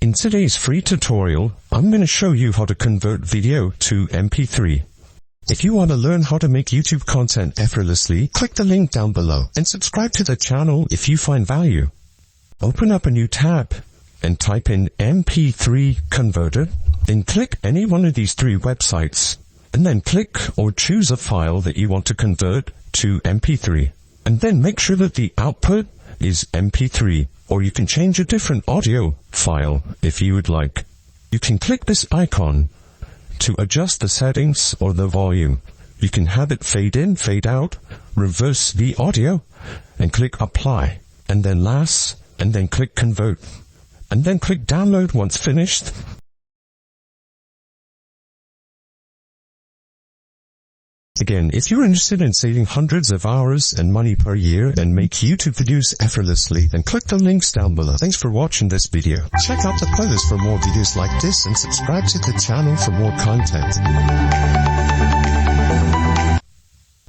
In today's free tutorial, I'm going to show you how to convert video to MP3. If you want to learn how to make YouTube content effortlessly, click the link down below and subscribe to the channel if you find value. Open up a new tab and type in MP3 converter, then click any one of these three websites, and then click or choose a file that you want to convert to MP3. And then make sure that the output is MP3, or you can change a different audio file if you would like. You can click this icon to adjust the settings or the volume. You can have it fade in, fade out, reverse the audio, and click apply, and then last, and then click convert, and then click download once finished. Again, if you're interested in saving hundreds of hours and money per year and make YouTube videos effortlessly, then click the links down below. Thanks for watching this video. Check out the playlist for more videos like this and subscribe to the channel for more content.